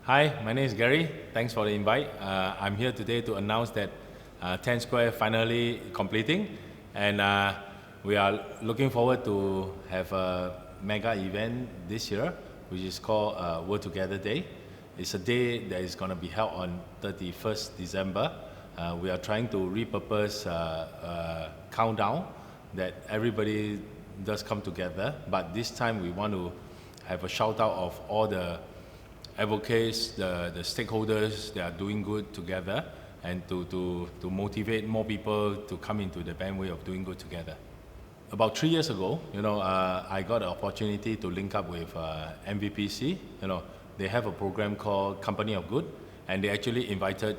Hi, my name is Gary. Thanks for the invite. I'm here today to announce that 10 Square finally completing, and we are looking forward to have a mega event this year, which is called Work Together Day. It's a day that is going to be held on 31st December. We are trying to repurpose countdown that everybody does come together, but this time we want to have a shout out of all the advocates, the stakeholders that are doing good together, and to motivate more people to come into the bandwidth of doing good together. About 3 years ago, I got the opportunity to link up with MVPC. They have a program called Company of Good, and they actually invited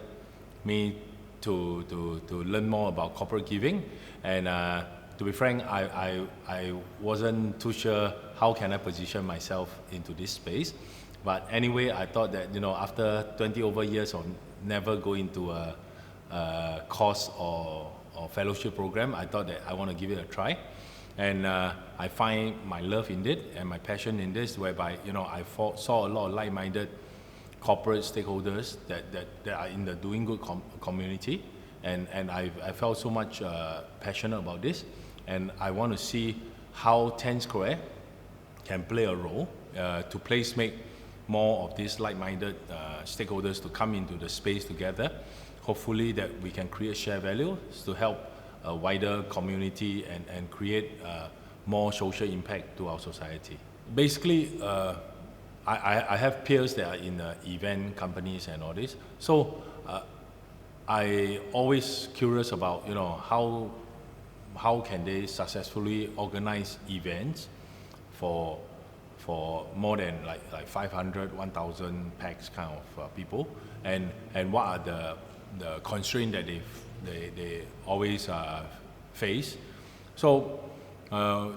me to learn more about corporate giving. And to be frank, I wasn't too sure how can I position myself into this space. But anyway, I thought that after 20 over years of never going to a course or fellowship program, I thought that I want to give it a try. And I find my love in it and my passion in this, whereby I saw a lot of like-minded corporate stakeholders that are in the doing good community, and I felt so much passionate about this, and I want to see how 10 Square can play a role to make more of these like-minded stakeholders to come into the space together. Hopefully that we can create shared value to help a wider community and create more social impact to our society. Basically, I have peers that are in event companies and all this. So I always curious about how can they successfully organize events for more than like 500, 1,000 packs kind of people, and what are the constraints that they always face. So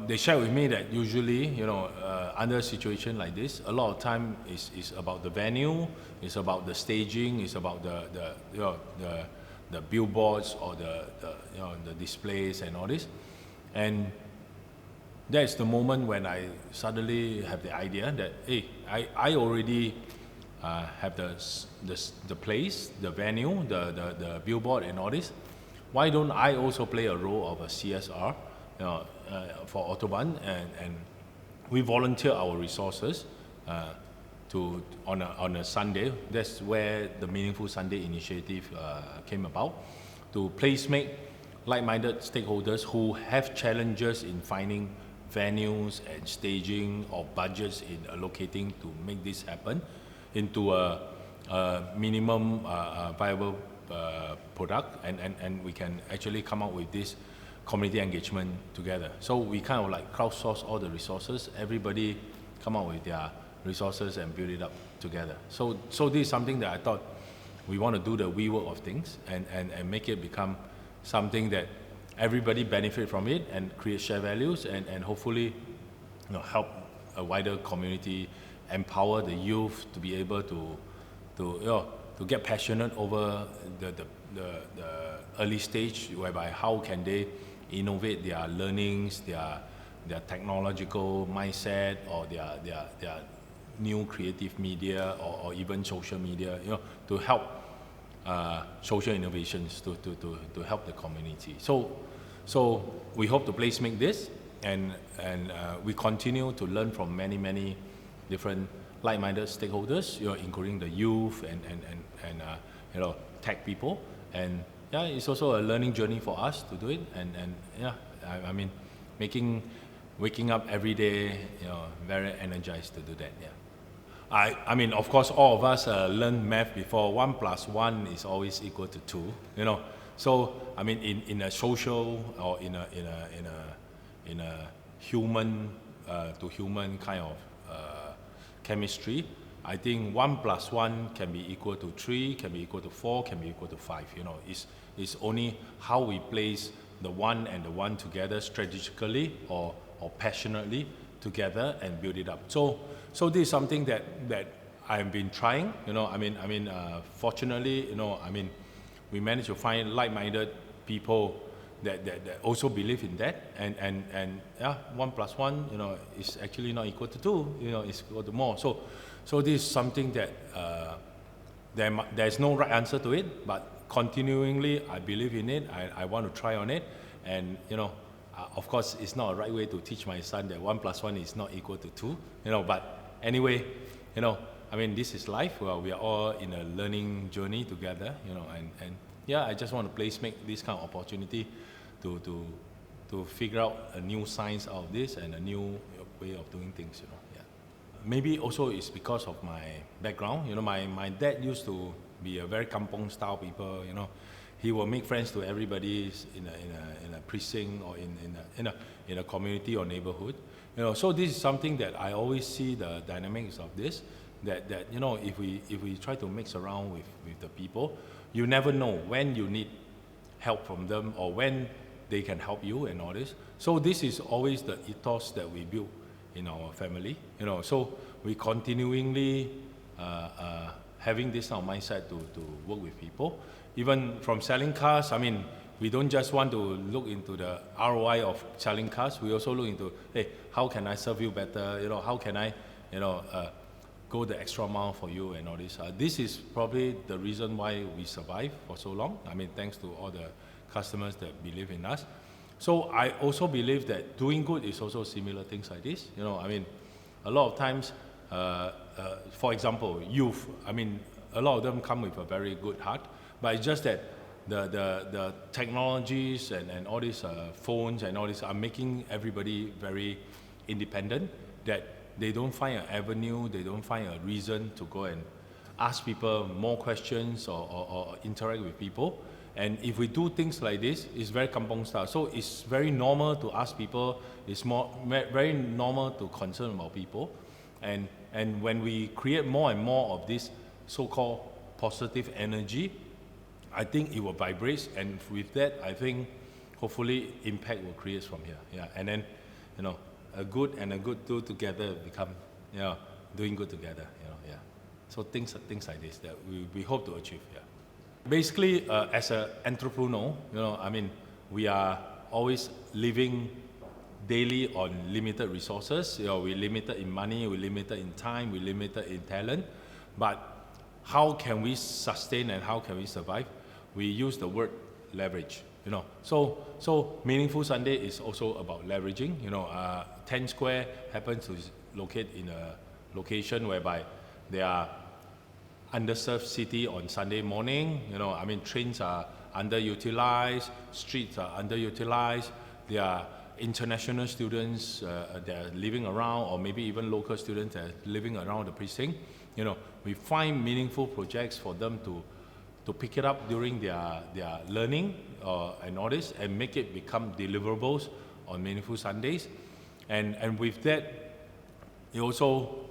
they share with me that usually under a situation like this, a lot of time is about the venue, it's about the staging, it's about the billboards or the displays and all this. And that's the moment when I suddenly have the idea that, hey, I already have the place, the venue, the billboard and all this. Why don't I also play a role of a CSR for Autobahn, and we volunteer our resources on a Sunday. That's where the Meaningful Sunday initiative came about, to make like-minded stakeholders who have challenges in finding venues and staging or budgets in allocating to make this happen into a minimum viable product, and we can actually come up with this community engagement together. So we kind of like crowdsource all the resources, everybody come up with their resources and build it up together. So this is something that I thought we want to do the we work of things and make it become something that everybody benefit from it and create shared values, and hopefully help a wider community, empower the youth to be able to get passionate over the early stage, whereby how can they innovate their learnings, their technological mindset, or their new creative media, or even social media, to help social innovations to help the community. So we hope to make this, and we continue to learn from many different like-minded stakeholders, including the youth and tech people, and it's also a learning journey for us to do it, and I mean waking up every day, very energized to do that. I mean, of course, all of us learned math before. 1 + 1 is always equal to 2. So I mean, in a social or in a human to human kind of chemistry, I think 1 + 1 can be equal to 3, can be equal to 4, can be equal to 5. It's only how we place the one and the one together strategically or passionately together and build it up. So this is something that I've been trying. Fortunately, we managed to find like-minded people that also believe in that, and yeah, 1+1, is actually not equal to 2, it's equal to more. So this is something that there's no right answer to it, but continuingly I believe in it. I want to try on it, and of course it's not a right way to teach my son that 1+1 is not equal to 2, but anyway, I mean, this is life. Well, we are all in a learning journey together, and yeah, I just want to make this kind of opportunity to figure out a new science out of this and a new way of doing things, yeah. Maybe also it's because of my background. My dad used to be a very kampong style people. He will make friends to everybody in a precinct or in a community or neighborhood. So this is something that I always see the dynamics of this. That if we try to mix around with the people, you never know when you need help from them or when they can help you and all this. So this is always the ethos that we build in our family. So we continually having this kind of mindset to work with people. Even from selling cars, I mean, we don't just want to look into the ROI of selling cars. We also look into, hey, how can I serve you better? How can I, go the extra mile for you and all this. This is probably the reason why we survive for so long. I mean, thanks to all the customers that believe in us. So I also believe that doing good is also similar things like this. I mean, a lot of times, for example, youth, I mean, a lot of them come with a very good heart, but it's just that the technologies and all these phones and all this are making everybody very independent, that they don't find an avenue, they don't find a reason to go and ask people more questions or interact with people. And if we do things like this, it's very kampong style. So it's very normal to ask people, it's very normal to concern about people. And when we create more and more of this so-called positive energy, I think it will vibrate, and with that, I think hopefully impact will create from here. Yeah, and then, a good and a good do together become, doing good together. Yeah. So things like this that we hope to achieve. Yeah. Basically, as an entrepreneur, I mean, we are always living daily on limited resources. We're limited in money, we're limited in time, we're limited in talent. But how can we sustain and how can we survive? We use the word leverage. So Meaningful Sunday is also about leveraging. 10 Square happens to locate in a location whereby there are underserved city on Sunday morning. I mean, trains are underutilized, streets are underutilized. There are international students that are living around, or maybe even local students that are living around the precinct. We find meaningful projects for them to pick it up during their learning and all this, and make it become deliverables on Meaningful Sundays. And with that, it also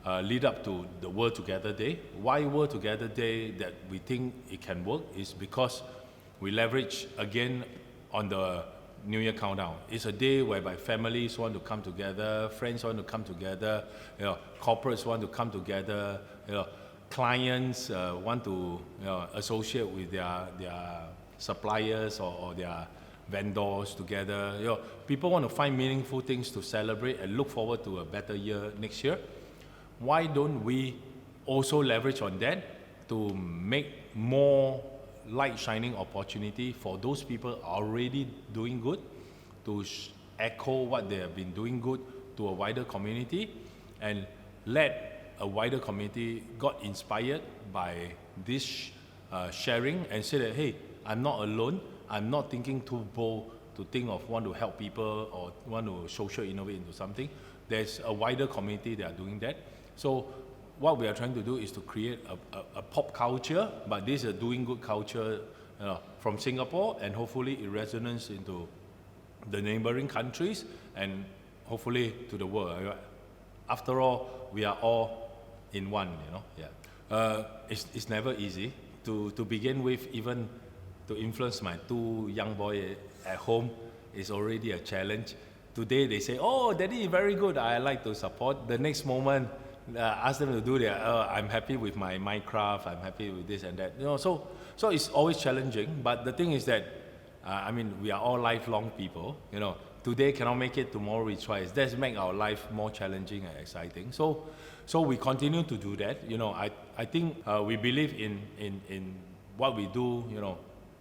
lead up to the World Together Day. Why World Together Day that we think it can work is because we leverage again on the New Year countdown. It's a day whereby families want to come together, friends want to come together, corporates want to come together, clients want to associate with their suppliers or their vendors together. People want to find meaningful things to celebrate and look forward to a better year next year. Why don't we also leverage on that to make more light shining opportunity for those people already doing good, to echo what they have been doing good to a wider community, and let a wider community got inspired by this sharing and say that, hey, I'm not alone, I'm not thinking too bold to think of want to help people or want to social innovate into something. There's a wider community that are doing that. So what we are trying to do is to create a pop culture, but this is a doing good culture from Singapore, and hopefully it resonates into the neighboring countries and hopefully to the world. After all, we are all in one, It's never easy. To begin with, even to influence my 2 young boys at home is already a challenge. Today they say, oh, Daddy, very good, I like to support. The next moment, ask them to do their, I'm happy with my Minecraft, I'm happy with this and that. So it's always challenging, but the thing is that I mean, we are all lifelong people. Today cannot make it, tomorrow we try. That's make our life more challenging and exciting. So we continue to do that. I think we believe in what we do.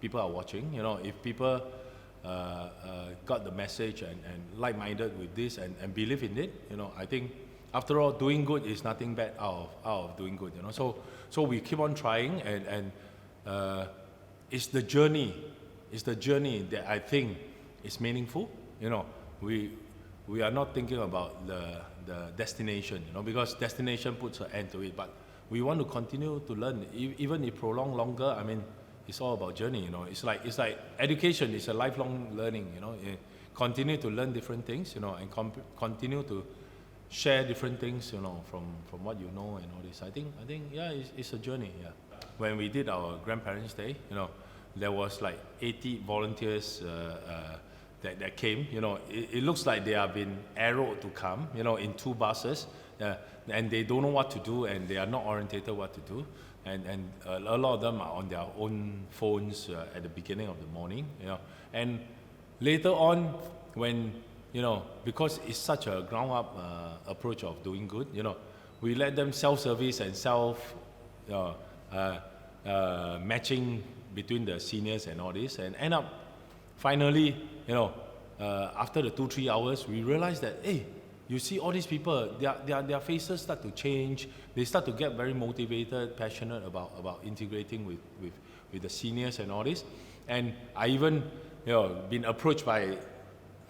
People are watching. If people got the message and like-minded with this and believe in it, I think after all, doing good is nothing bad out of doing good. So we keep on trying, and it's the journey. It's the journey that I think is meaningful. We are not thinking about the destination, because destination puts an end to it. But we want to continue to learn, even if prolong longer. I mean, it's all about journey. It's like education is a lifelong learning. You continue to learn different things. And continue to share different things. From what you know and all this. I think yeah, it's a journey. Yeah. When we did our grandparents' day, there was like 80 volunteers that came. It looks like they have been arrowed to come, in 2 buses, and they don't know what to do, and they are not orientated what to do, and a lot of them are on their own phones at the beginning of the morning, and later on when, because it's such a ground up approach of doing good, we let them self-service and matching between the seniors and all this, and end up finally, after the 2-3 hours, we realized that, hey, you see all these people, their faces start to change. They start to get very motivated, passionate about integrating with the seniors and all this. And I even, been approached by,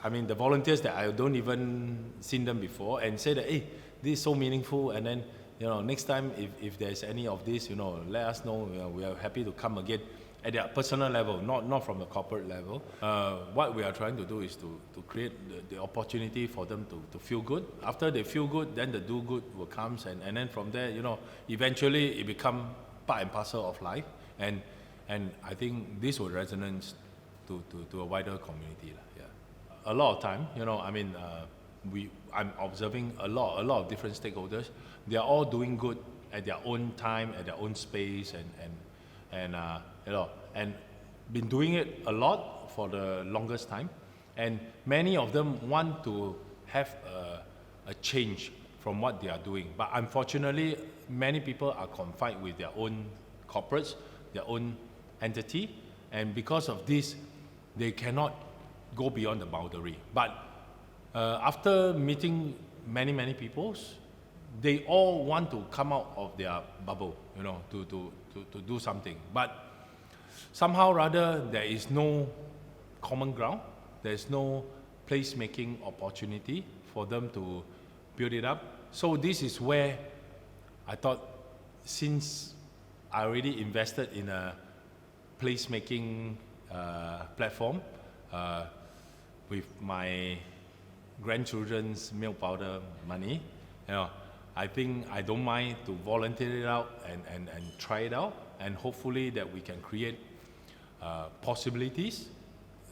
the volunteers that I don't even seen them before, and say that, hey, this is so meaningful. And then, next time if there's any of this, let us know. We are happy to come again. At their personal level, not from the corporate level. What we are trying to do is to create the opportunity for them to feel good. After they feel good, then the do good will come, and then from there, eventually it become part and parcel of life. And I think this will resonate to a wider community. Yeah. A lot of time, I'm observing a lot of different stakeholders. They are all doing good at their own time, at their own space, and been doing it a lot for the longest time, and many of them want to have a change from what they are doing. But unfortunately, many people are confined with their own corporates, their own entity, and because of this, they cannot go beyond the boundary. But after meeting many people, they all want to come out of their bubble, to do something. But somehow or other, there is no common ground. There is no place-making opportunity for them to build it up. So this is where I thought, since I already invested in a place-making platform with my grandchildren's milk powder money, I think I don't mind to volunteer it out and try it out, and hopefully that we can create possibilities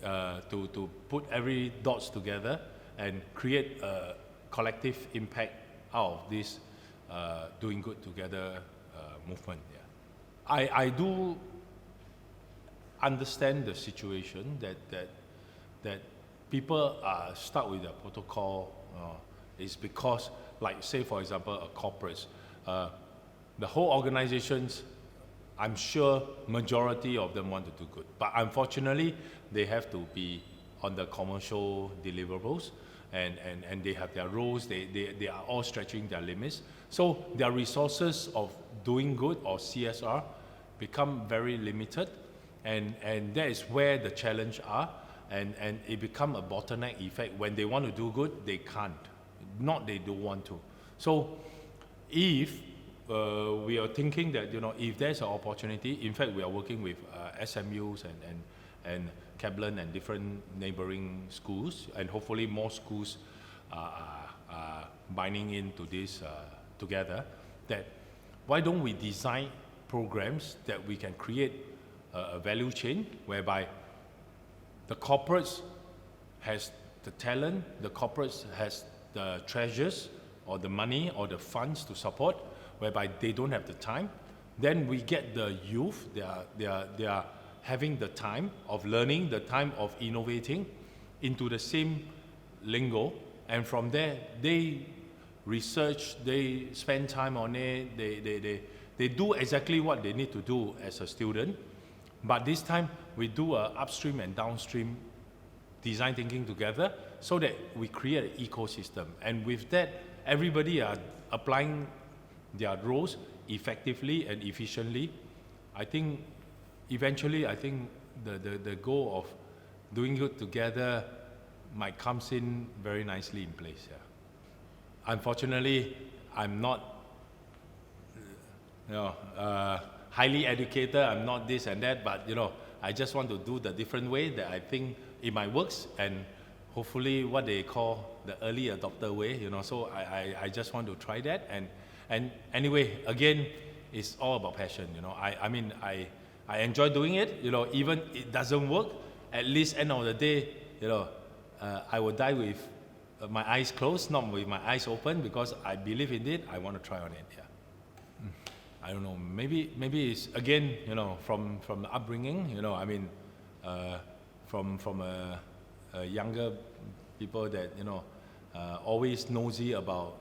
to put every dots together and create a collective impact out of this doing good together movement. Yeah. I do understand the situation that people are stuck with the protocol is because, like say for example, a corporate, the whole organizations, I'm sure majority of them want to do good, but unfortunately they have to be on the commercial deliverables, and they have their roles, they are all stretching their limits, so their resources of doing good or CSR become very limited, and that is where the challenge are, and it become a bottleneck effect. When they want to do good, they can't, not they don't want to. So if we are thinking that, if there's an opportunity, in fact we are working with SMUs and Kaplan and different neighboring schools, and hopefully more schools are binding into this together, that why don't we design programs that we can create a value chain whereby the corporates has the talent, the corporates has the treasures or the money or the funds to support, whereby they don't have the time. Then we get the youth, they are having the time of learning, the time of innovating into the same lingo, and from there they research, they spend time on it, they do exactly what they need to do as a student, but this time we do a upstream and downstream design thinking together so that we create an ecosystem, and with that everybody are applying their roles effectively and efficiently. I think eventually the goal of doing good together might comes in very nicely in place. Yeah. Unfortunately, I'm not highly educated, I'm not this and that, but I just want to do the different way that I think it might works, and hopefully what they call the early adopter way, so I just want to try that, and anyway, again, it's all about passion. I enjoy doing it, even it doesn't work, at least end of the day, I will die with my eyes closed, not with my eyes open, because I believe in it, I want to try on it. Yeah. I don't know, maybe it's again, from the upbringing, from a younger people that, always nosy about,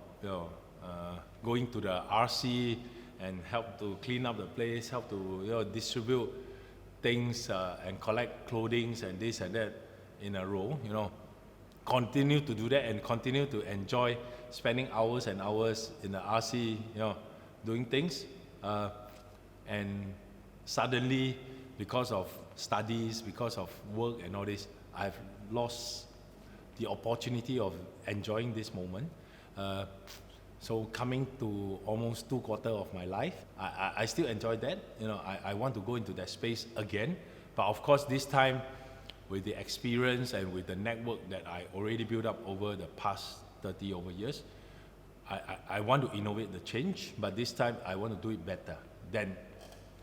going to the RC and help to clean up the place, help to, distribute things and collect clothing and this and that in a row, continue to do that and continue to enjoy spending hours and hours in the RC, doing things. And suddenly, because of studies, because of work and all this, I've lost the opportunity of enjoying this moment. So coming to almost 2/4 of my life, I still enjoy that. I want to go into that space again. But of course, this time, with the experience and with the network that I already built up over the past 30 over years, I want to innovate the change, but this time I want to do it better than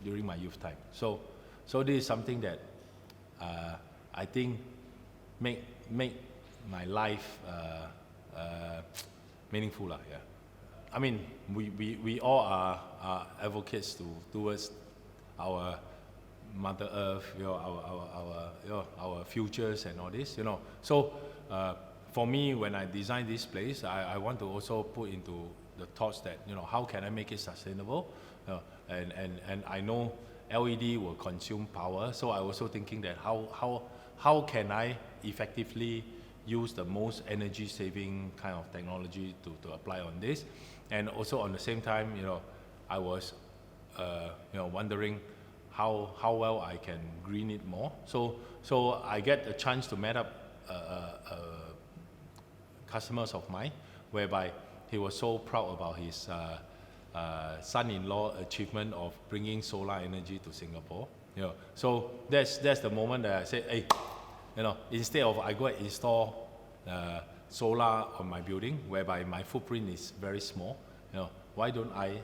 during my youth time. So this is something that I think make my life meaningful. Yeah. I mean, we all are advocates towards our Mother Earth, our futures and all this, So for me, when I design this place, I want to also put into the thoughts that, how can I make it sustainable? And I know LED will consume power, so I also thinking that how can I effectively use the most energy saving kind of technology to apply on this? And also on the same time, I was wondering how well I can green it more. So I get a chance to meet up customers of mine, whereby he was so proud about his son-in-law achievement of bringing solar energy to Singapore. So that's the moment that I said, hey, instead of I go and install solar on my building, whereby my footprint is very small, why don't I,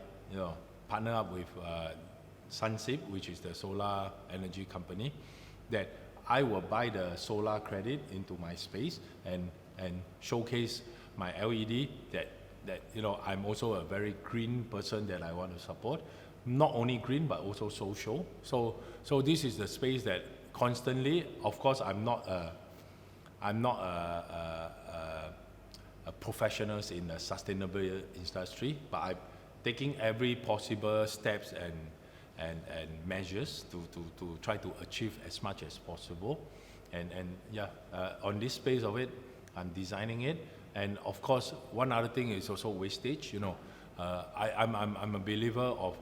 partner up with Sunsip, which is the solar energy company, that I will buy the solar credit into my space and showcase my LED that I'm also a very green person that I want to support. Not only green, but also social. So this is the space that constantly, of course, I'm not a professional in the sustainable industry, but I'm taking every possible steps and measures to try to achieve as much as possible. On this space of it, I'm designing it. And of course, one other thing is also wastage. I'm a believer of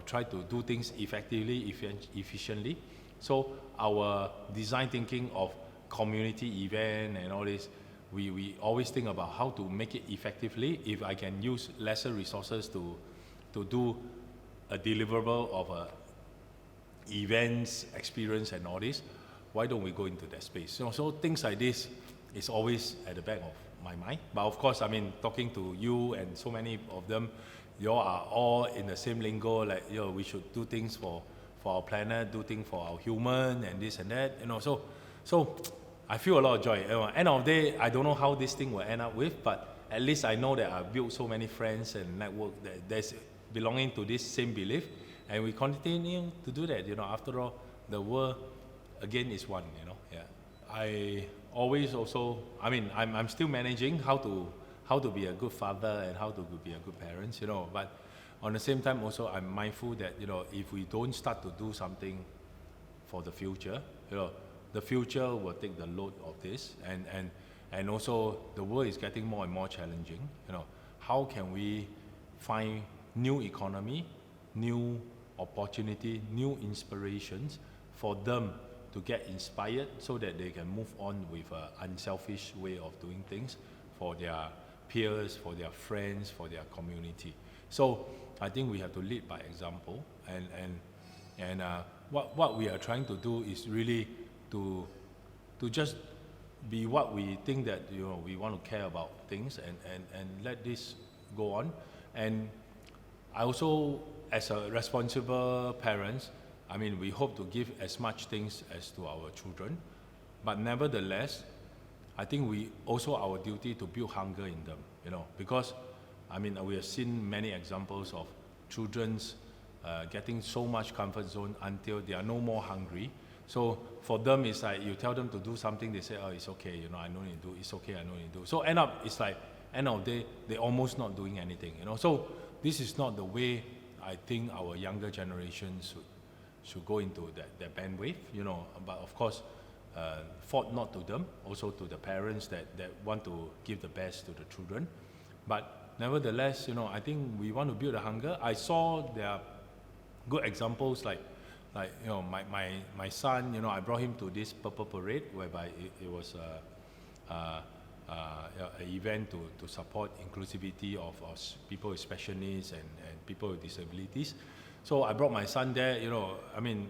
try to do things effectively, efficiently. So our design thinking of community event and all this, we always think about how to make it effectively. If I can use lesser resources to do a deliverable of a events, experience and all this, why don't we go into that space? So things like this is always at the back of my mind. But of course, talking to you and so many of them, you all are all in the same lingo, like, we should do things for our planet, do things for our human and this and that, So I feel a lot of joy. End of the day, I don't know how this thing will end up with, but at least I know that I've built so many friends and network that there's belonging to this same belief, and we continue to do that. After all, the world again is one, yeah. I always also, I mean, I'm still managing how to be a good father and how to be a good parent, but on the same time also I'm mindful that, if we don't start to do something for the future, the future will take the load of this, and also the world is getting more and more challenging. How can we find new economy, new opportunity, new inspirations for them to get inspired so that they can move on with an unselfish way of doing things for their peers, for their friends, for their community. So I think we have to lead by example, and what we are trying to do is really to just be what we think that we want to care about things, and let this go on. And I also, as a responsible parents, I mean, we hope to give as much things as to our children, but nevertheless, I think we also our duty to build hunger in them, because I mean, we have seen many examples of children's getting so much comfort zone until they are no more hungry. So for them, it's like you tell them to do something, they say, oh, it's okay, I don't need to do, it's okay, I don't need to do. So end up, it's like, end of the day, they're almost not doing anything, So this is not the way I think our younger generation should go into that bandwidth, But of course, fault not to them, also to the parents that want to give the best to the children. But nevertheless, I think we want to build a hunger. I saw there are good examples like my son, I brought him to this Purple Parade whereby it was an event to support inclusivity of people with special needs and people with disabilities. So I brought my son there, I mean,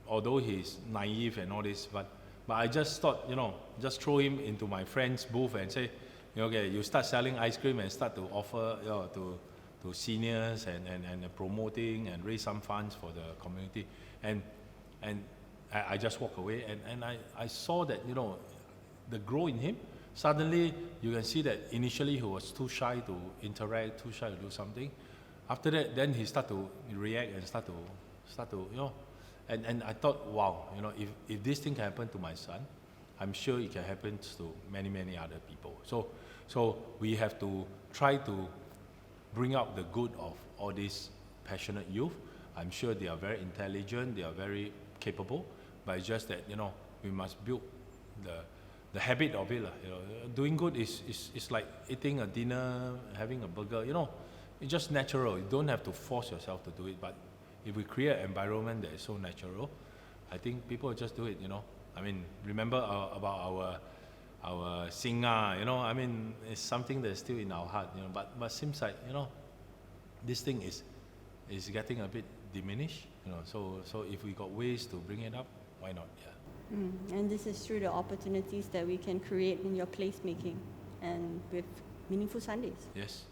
although he's naive and all this, but I just thought, just throw him into my friend's booth and say, okay, you start selling ice cream and start to offer to seniors and promoting and raise some funds for the community. And I just walk away and I saw that, the growth in him. Suddenly you can see that initially he was too shy to interact, too shy to do something. After that, then he start to react and start to and I thought, wow, if this thing can happen to my son, I'm sure it can happen to many other people. So we have to try to bring out the good of all these passionate youth. I'm sure they are very intelligent, they are very capable, but it's just that, we must build the habit of it. Doing good is like eating a dinner, having a burger, it's just natural. You don't have to force yourself to do it, but if we create an environment that is so natural, I think people will just do it, I mean, remember about our singer, I mean, it's something that's still in our heart, but seems like, this thing is getting a bit diminished, so if we got ways to bring it up, why not? Yeah. And this is through the opportunities that we can create in your placemaking and with Meaningful Sundays. Yes.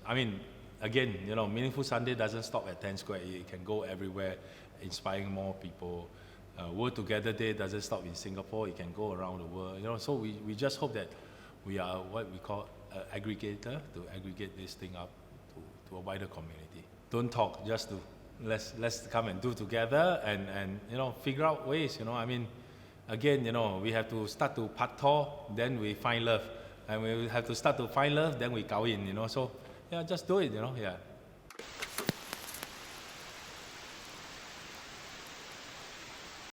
I mean, again, Meaningful Sunday doesn't stop at 10 Square. It can go everywhere, inspiring more people. Work Together Day doesn't stop in Singapore. It can go around the world. So we just hope that we are what we call an aggregator to aggregate this thing up to a wider community. Don't talk, just do. Let's come and do together and figure out ways. I mean, again, we have to start to patto, then we find love, and we have to start to find love, then we 搞 in. So yeah, just do it. Yeah.